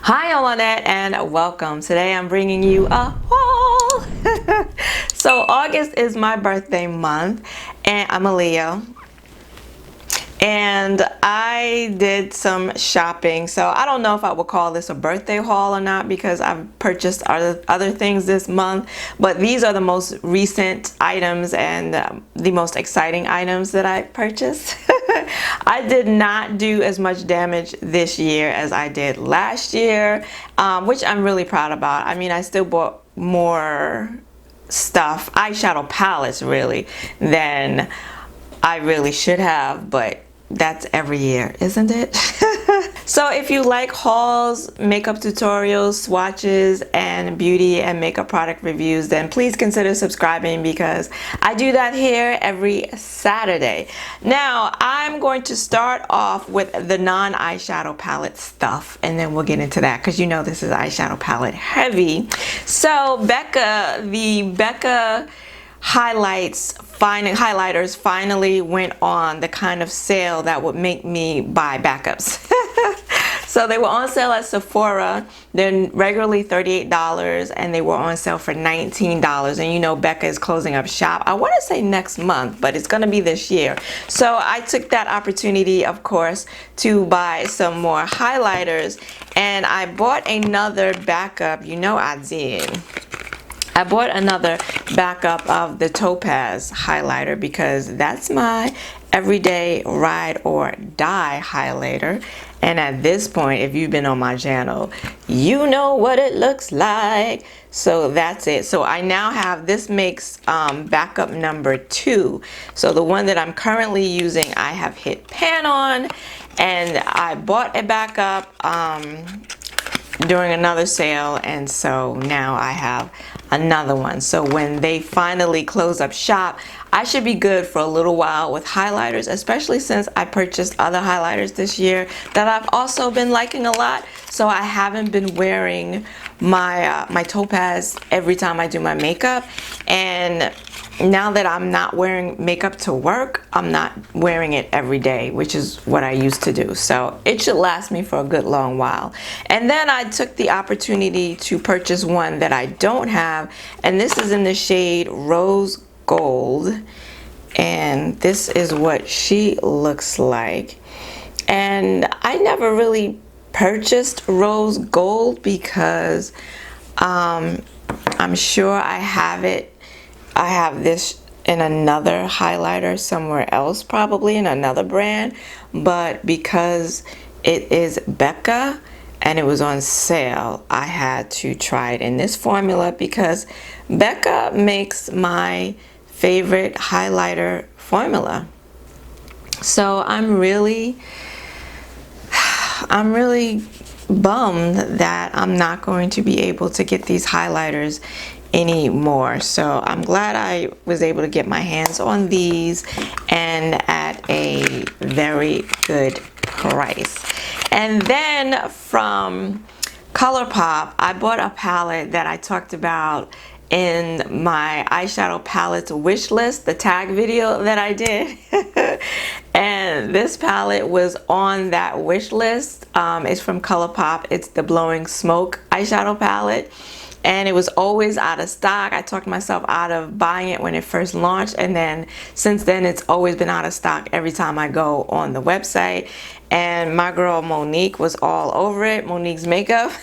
Hi Annette and welcome. Today I'm bringing you a haul. So August is my birthday month and I'm a Leo. And I did some shopping, so I don't know if I would call this a birthday haul or not because I've purchased other things this month, but these are the most recent items and the most exciting items that I purchased. I did not do as much damage this year as I did last year, which I'm really proud about. I mean, I still bought more stuff, eyeshadow palettes really, than I really should have, but that's every year, isn't it? So if you like hauls, makeup tutorials, swatches, and beauty and makeup product reviews, then please consider subscribing because I do that here every Saturday. Now, I'm going to start off with the non-eyeshadow palette stuff, and then we'll get into that because you know this is eyeshadow palette heavy. So the Becca highlighters finally went on the kind of sale that would make me buy backups. So they were on sale at Sephora. They're regularly $38 and they were on sale for $19. And you know Becca is closing up shop, I want to say next month, but it's going to be this year. So I took that opportunity, of course, to buy some more highlighters, and I bought another backup. You know I did. I bought another backup of the Topaz highlighter because that's my everyday ride or die highlighter. And at this point, if you've been on my channel, you know what it looks like. So that's it. So I now have, this makes backup number 2. So the one that I'm currently using, I have hit pan on, and I bought a backup during another sale, and so now I have another one. So when they finally close up shop, I should be good for a little while with highlighters, especially since I purchased other highlighters this year that I've also been liking a lot. So I haven't been wearing my my Topaz every time I do my makeup, and now that I'm not wearing makeup to work, I'm not wearing it every day, which is what I used to do. So it should last me for a good long while. And then I took the opportunity to purchase one that I don't have, and this is in the shade Rose Gold, and this is what she looks like. And I never really purchased Rose Gold because I'm sure I have this in another highlighter somewhere else, probably in another brand, but because it is Becca and it was on sale, I had to try it in this formula because Becca makes my favorite highlighter formula. So I'm really bummed that I'm not going to be able to get these highlighters anymore. So I'm glad I was able to get my hands on these and at a very good price. And then from ColourPop, I bought a palette that I talked about in my eyeshadow palette wish list, the tag video that I did. And this palette was on that wish list. It's from ColourPop. It's the Blowing Smoke eyeshadow palette, and it was always out of stock. I talked myself out of buying it when it first launched, and then since then it's always been out of stock every time I go on the website. And my girl Monique was all over it, Monique's Makeup.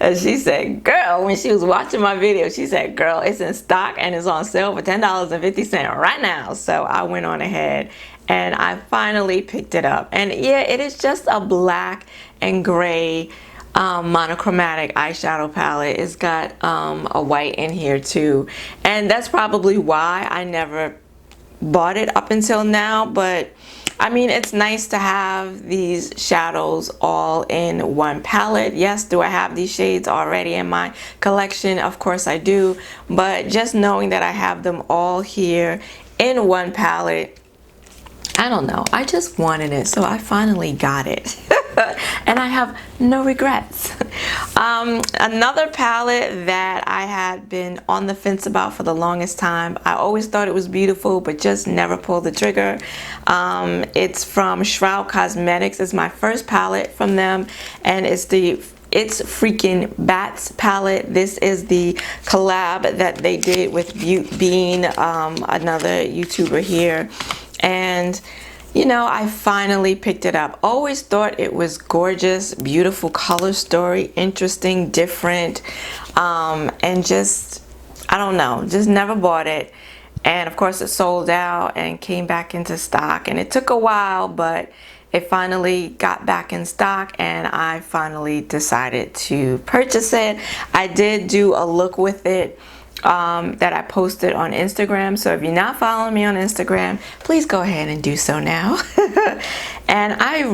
And she said, girl, when she was watching my video, she said, girl, it's in stock and it's on sale for $10.50 right now. So I went on ahead and I finally picked it up. And yeah, it is just a black and gray monochromatic eyeshadow palette. It's got a white in here too, and that's probably why I never bought it up until now. But I mean, it's nice to have these shadows all in one palette. Yes, do I have these shades already in my collection? Of course I do, but just knowing that I have them all here in one palette, I don't know, I just wanted it, so I finally got it. And I have no regrets. Another palette that I had been on the fence about for the longest time. I always thought it was beautiful, but just never pulled the trigger. It's from Shroud Cosmetics. It's my first palette from them, and it's freaking Bats palette. This is the collab that they did with Bean, another YouTuber here. And you know, I finally picked it up. Always thought it was gorgeous, beautiful color story, interesting, different, and just, I don't know, just never bought it. And of course it sold out and came back into stock, and it took a while, but it finally got back in stock, and I finally decided to purchase it. I did do a look with it that I posted on Instagram. So if you're not following me on Instagram, please go ahead and do so now. And I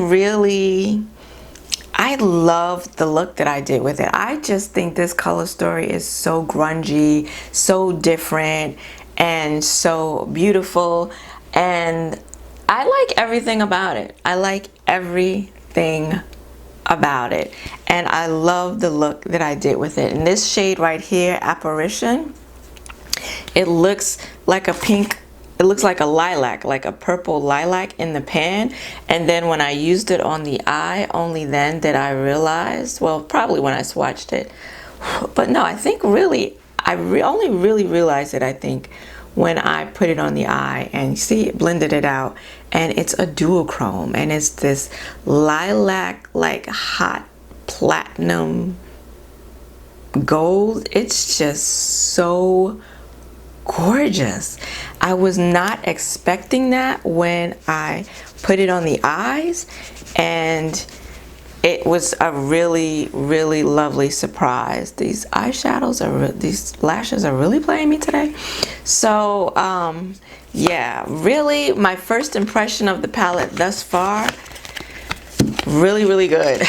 love the look that I did with it. I just think this color story is so grungy, so different, and so beautiful. And I like everything about it. I like everything about it. And I love the look that I did with it. And this shade right here, Apparition, it looks like a pink, it looks like a lilac, like a purple lilac in the pan. And then when I used it on the eye, only then did I realize, well, probably when I swatched it. But no, I think really, only really realized it, I think, when I put it on the eye, and see, it blended it out. And it's a duochrome, and it's this lilac, like hot platinum gold. It's just so gorgeous. I was not expecting that when I put it on the eyes, and it was a really, really lovely surprise. These eyeshadows these lashes are really playing me today. So yeah, really my first impression of the palette thus far, really, really good.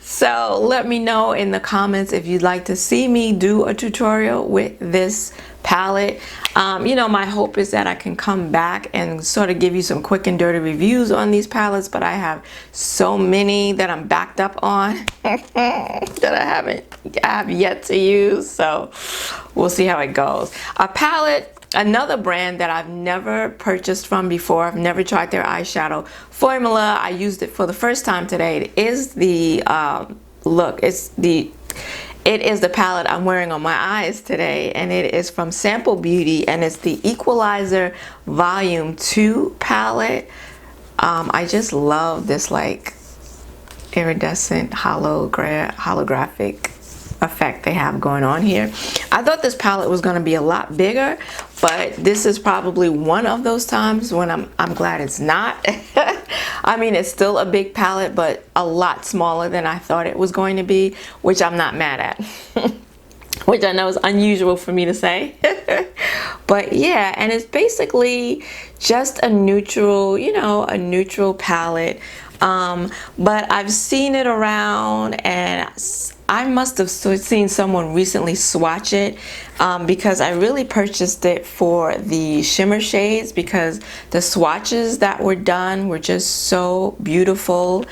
So let me know in the comments if you'd like to see me do a tutorial with this palette. You know, my hope is that I can come back and sort of give you some quick and dirty reviews on these palettes, but I have so many that I'm backed up on that I have yet to use, so we'll see how it goes. A palette, another brand that I've never purchased from before. I've never tried their eyeshadow formula. I used it for the first time today. It is the it is the palette I'm wearing on my eyes today, and it is from Sample Beauty, and it's the Equalizer Volume 2 palette. I just love this like iridescent holographic effect they have going on here. I thought this palette was going to be a lot bigger, but this is probably one of those times when I'm glad it's not. I mean, it's still a big palette, but a lot smaller than I thought it was going to be, which I'm not mad at. Which I know is unusual for me to say. But yeah, and it's basically just a neutral, you know, a neutral palette. But I've seen it around, and I must have seen someone recently swatch it, because I really purchased it for the shimmer shades, because the swatches that were done were just so beautiful.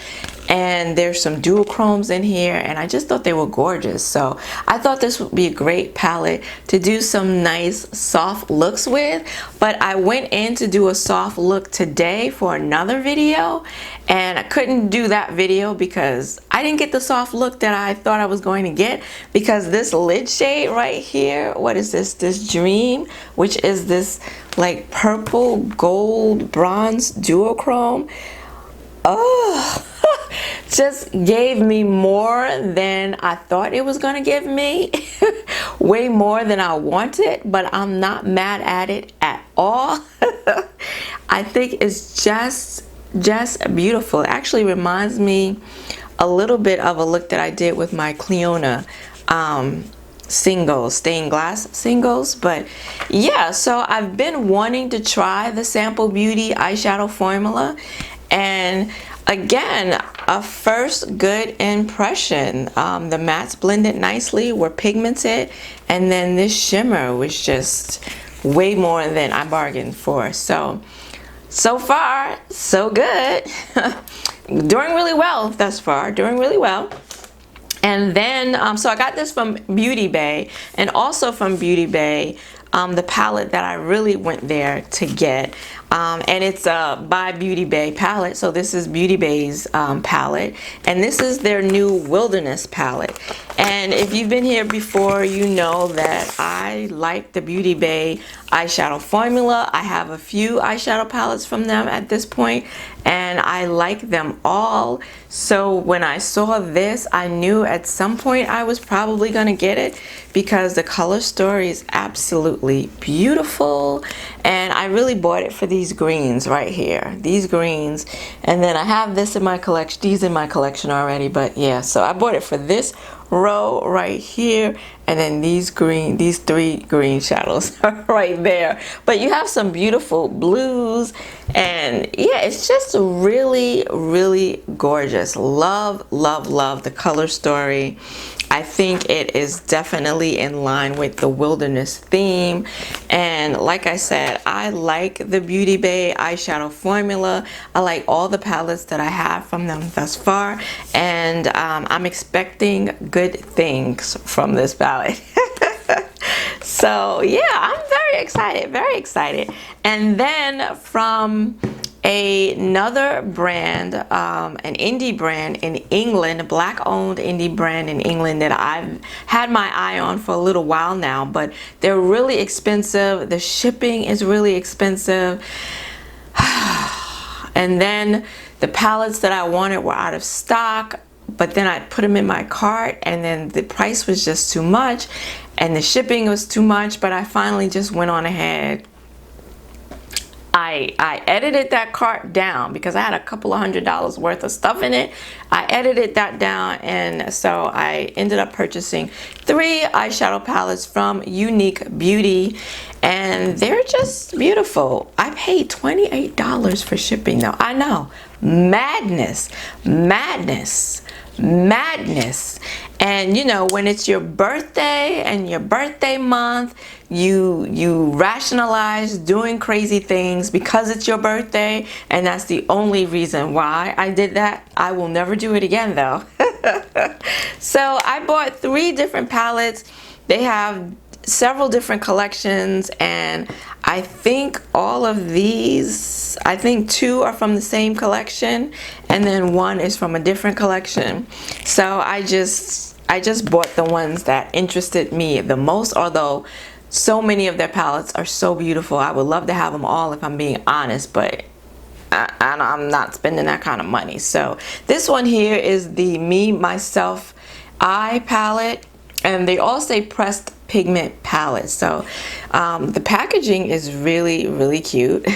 And there's some duochromes in here, and I just thought they were gorgeous. So I thought this would be a great palette to do some nice soft looks with. But I went in to do a soft look today for another video, and I couldn't do that video because I didn't get the soft look that I thought I was going to get, because this lid shade right here, what is this? This Dream, which is this like purple gold bronze duochrome. Oh, just gave me more than I thought it was going to give me. Way more than I wanted, but I'm not mad at it at all. I think it's just beautiful. It actually reminds me a little bit of a look that I did with my Cleona singles, stained glass singles. But yeah, so I've been wanting to try the Sample Beauty eyeshadow formula, and again, a first good impression. The mattes blended nicely, were pigmented, and then this shimmer was just way more than I bargained for. So far, so good. Doing really well thus far, doing really well. And then, so I got this from Beauty Bay, and also from Beauty Bay, the palette that I really went there to get. And it's a by Beauty Bay palette. So this is Beauty Bay's palette, and this is their new Wilderness palette. And if you've been here before, you know that I like the Beauty Bay eyeshadow formula. I have a few eyeshadow palettes from them at this point, and I like them all. So when I saw this, I knew at some point I was probably gonna get it, because the color story is absolutely beautiful. And I really bought it for these greens right here, these greens. And then I have this in my collection, these in my collection already, but yeah, so I bought it for this row right here, and then these three green shadows are right there. But you have some beautiful blues, and yeah, it's just really, really gorgeous. Love, love, love the color story. I think it is definitely in line with the Wilderness theme. And like I said, I like the Beauty Bay eyeshadow formula. I like all the palettes that I have from them thus far. And I'm expecting good things from this palette. So yeah, I'm very excited, very excited. And then from another brand, an indie brand in England, black owned indie brand in England that I've had my eye on for a little while now, but they're really expensive. The shipping is really expensive. And then the palettes that I wanted were out of stock, but then I put them in my cart, and then the price was just too much and the shipping was too much. But I finally just went on ahead. I edited that cart down because I had a couple of $100 worth of stuff in it. I edited that down, and so I ended up purchasing 3 eyeshadow palettes from Unique Beauty, and they're just beautiful. I paid $28 for shipping though. I know, madness, madness, madness. And you know, when it's your birthday and your birthday month, you rationalize doing crazy things because it's your birthday, and that's the only reason why I did that. I will never do it again though. So I bought 3 different palettes. They have several different collections, and I think all of these, I think 2 are from the same collection, and then 1 is from a different collection. So I just bought the ones that interested me the most, although so many of their palettes are so beautiful. I would love to have them all if I'm being honest, but I'm not spending that kind of money. So this one here is the Me, Myself, I palette, and they all say pressed pigment palette. So the packaging is really, really cute.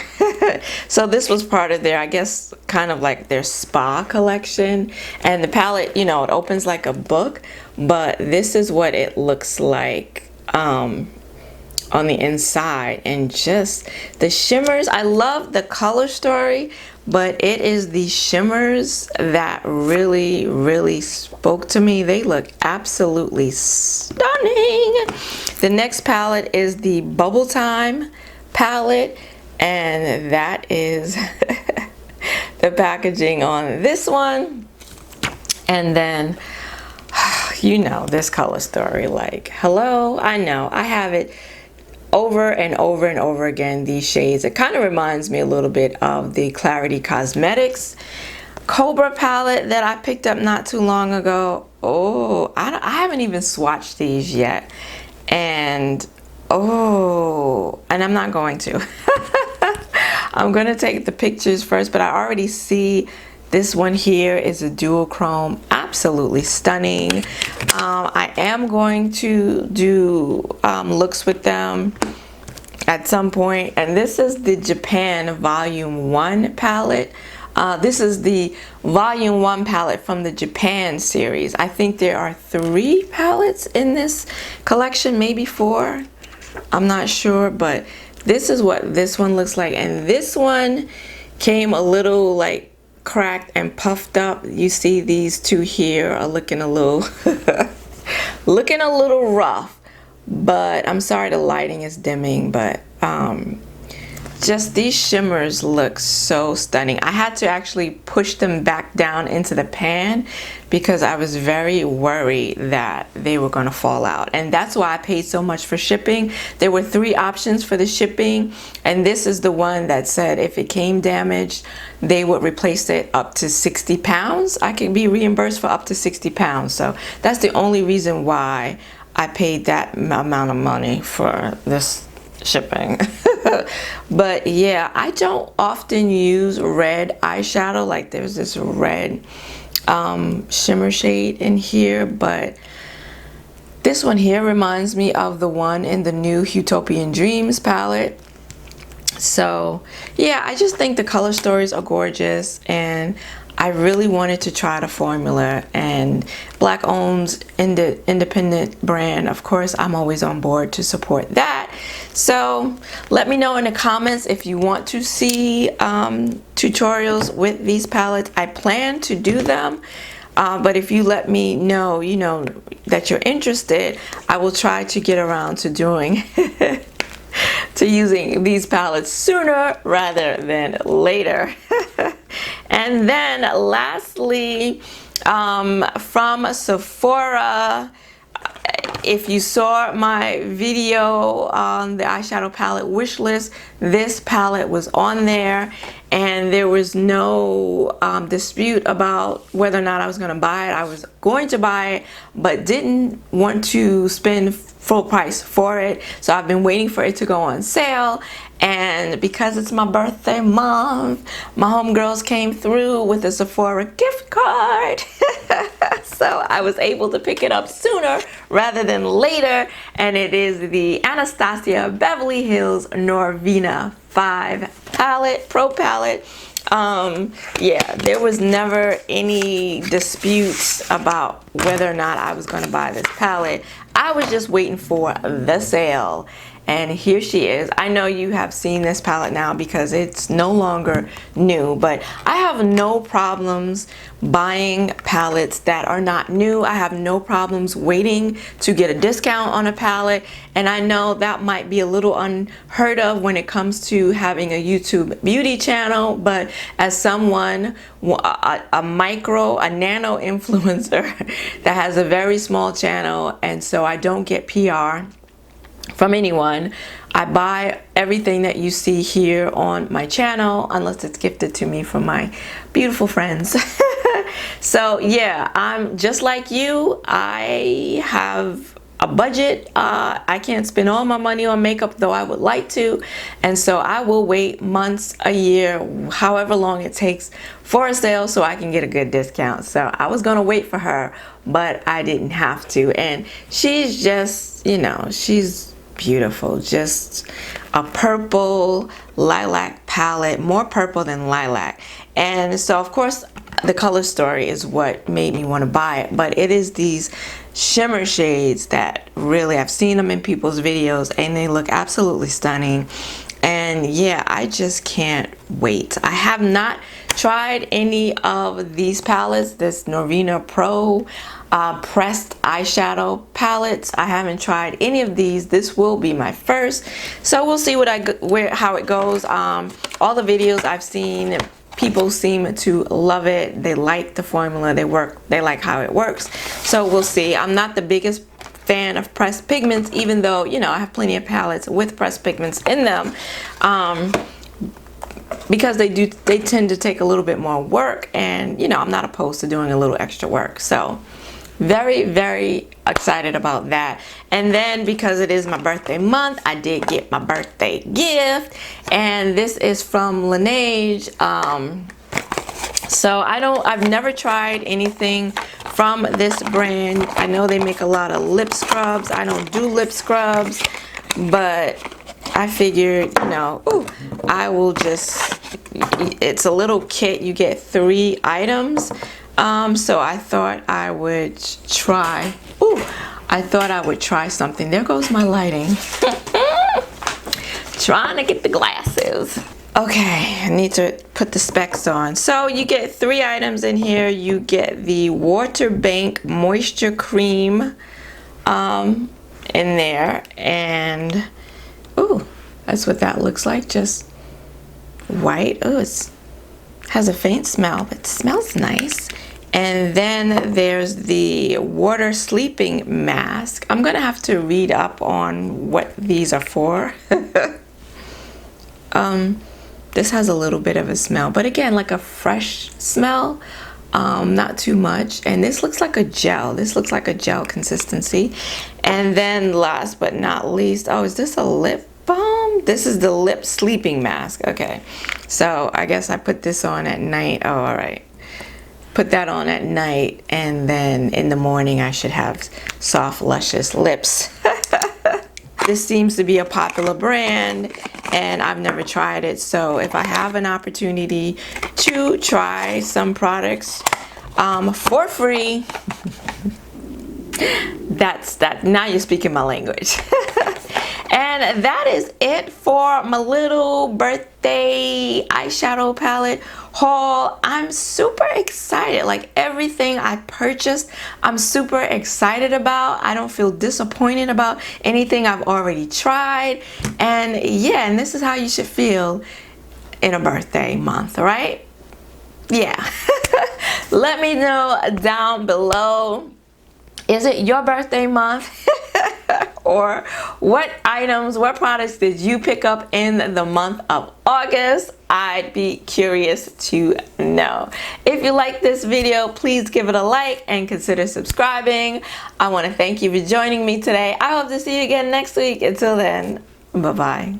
So this was part of their, I guess, kind of like their spa collection. And the palette, you know, it opens like a book, but this is what it looks like on the inside. And just the shimmers, I love the color story, but it is the shimmers that really, really spoke to me. They look absolutely stunning. The next palette is the Bubble Time palette, and that is the packaging on this one. And then, you know, this color story, like, hello, I know, I have it over and over and over again, these shades. It kind of reminds me a little bit of the Clarity Cosmetics Cobra palette that I picked up not too long ago. Oh, I haven't even swatched these yet. And I'm not going to. I'm going to take the pictures first, but I already see this one here is a dual chrome, absolutely stunning. I am going to do looks with them at some point, and this is the Japan Volume 1 palette. This is the Volume 1 palette from the Japan series. I think there are 3 palettes in this collection, maybe 4. I'm not sure, but this is what this one looks like. And this one came a little like cracked and puffed up. You see these 2 here are looking a little looking a little rough, but I'm sorry the lighting is dimming, but just these shimmers look so stunning. I had to actually push them back down into the pan because I was very worried that they were going to fall out, and that's why I paid so much for shipping. There were 3 options for the shipping, and this is the one that said if it came damaged, they would replace it up to 60 pounds. I can be reimbursed for up to 60 pounds. So that's the only reason why I paid that amount of money for this shipping. But yeah, I don't often use red eyeshadow. Like there's this red shimmer shade in here, but this one here reminds me of the one in the new Utopian Dreams palette. So yeah, I just think the color stories are gorgeous, and I really wanted to try the formula, and black owned independent brand, of course I'm always on board to support that. So let me know in the comments if you want to see tutorials with these palettes. I plan to do them, but if you let me know, you know, that you're interested, I will try to get around to doing to using these palettes sooner rather than later. And then lastly, from Sephora, if you saw my video on the eyeshadow palette wish list, this palette was on there, and there was no dispute about whether or not I was going to buy it. I was going to buy it, but didn't want to spend full price for it, so I've been waiting for it to go on sale. And because it's my birthday month, my homegirls came through with a Sephora gift card. So I was able to pick it up sooner rather than later, and it is the Anastasia Beverly Hills Norvina 5 palette, Pro palette. Yeah, there was never any disputes about whether or not I was going to buy this palette. I was just waiting for the sale, and here she is. I know you have seen this palette now because it's no longer new, but I have no problems buying palettes that are not new. I have no problems waiting to get a discount on a palette, and I know that might be a little unheard of when it comes to having a YouTube beauty channel, but as someone, a nano influencer that has a very small channel, and so I don't get PR from anyone, I buy everything that you see here on my channel unless it's gifted to me from my beautiful friends. So yeah, I'm just like you. I have a budget. I can't spend all my money on makeup, though I would like to, and so I will wait months, a year, however long it takes for a sale so I can get a good discount. So I was gonna wait for her, but I didn't have to. And she's just, you know, she's beautiful. Just a purple lilac palette, more purple than lilac. And so of course the color story is what made me want to buy it, but it is these shimmer shades that really, I've seen them in people's videos and they look absolutely stunning. And yeah, I just can't wait. I have not tried any of these palettes, this Norvina Pro pressed eyeshadow palettes. I haven't tried any of these. This will be my first, so we'll see how it goes. All the videos I've seen, people seem to love it. They like the formula. They like how it works. So we'll see. I'm not the biggest fan of pressed pigments, even though, you know, I have plenty of palettes with pressed pigments in them, because they tend to take a little bit more work, and you know, I'm not opposed to doing a little extra work. So very, very excited about that. And then because it is my birthday month, I did get my birthday gift, and this is from Laneige. So I've never tried anything from this brand. I know they make a lot of lip scrubs. I don't do lip scrubs, but I figured, you know, I will just, it's a little kit. You get 3 items. So I thought I would try, something. There goes my lighting. Trying to get the glasses. Okay, I need to put the specs on. So you get 3 items in here. You get the Water Bank Moisture Cream in there, and that's what that looks like. Just white. Oh, it has a faint smell, but it smells nice. And then there's the water sleeping mask. I'm gonna have to read up on what these are for. This has a little bit of a smell, but again, like a fresh smell, not too much. And this looks like a gel. This looks like a gel consistency. And then last but not least, oh, is this a lip balm? This is the lip sleeping mask. Okay, so I guess I put this on at night. Oh, all right. Put that on at night, and then in the morning I should have soft, luscious lips. This seems to be a popular brand, and I've never tried it. So if I have an opportunity to try some products for free, that's that. Now you're speaking my language. And that is it for my little birthday eyeshadow palette haul. I'm super excited. Like everything I purchased, I'm super excited about. I don't feel disappointed about anything I've already tried. And yeah, and this is how you should feel in a birthday month, right? Yeah. Let me know down below. Is it your birthday month? Or what items, what products did you pick up in the month of August? I'd be curious to know. If you like this video, please give it a like and consider subscribing. I want to thank you for joining me today. I hope to see you again next week. Until then, bye-bye.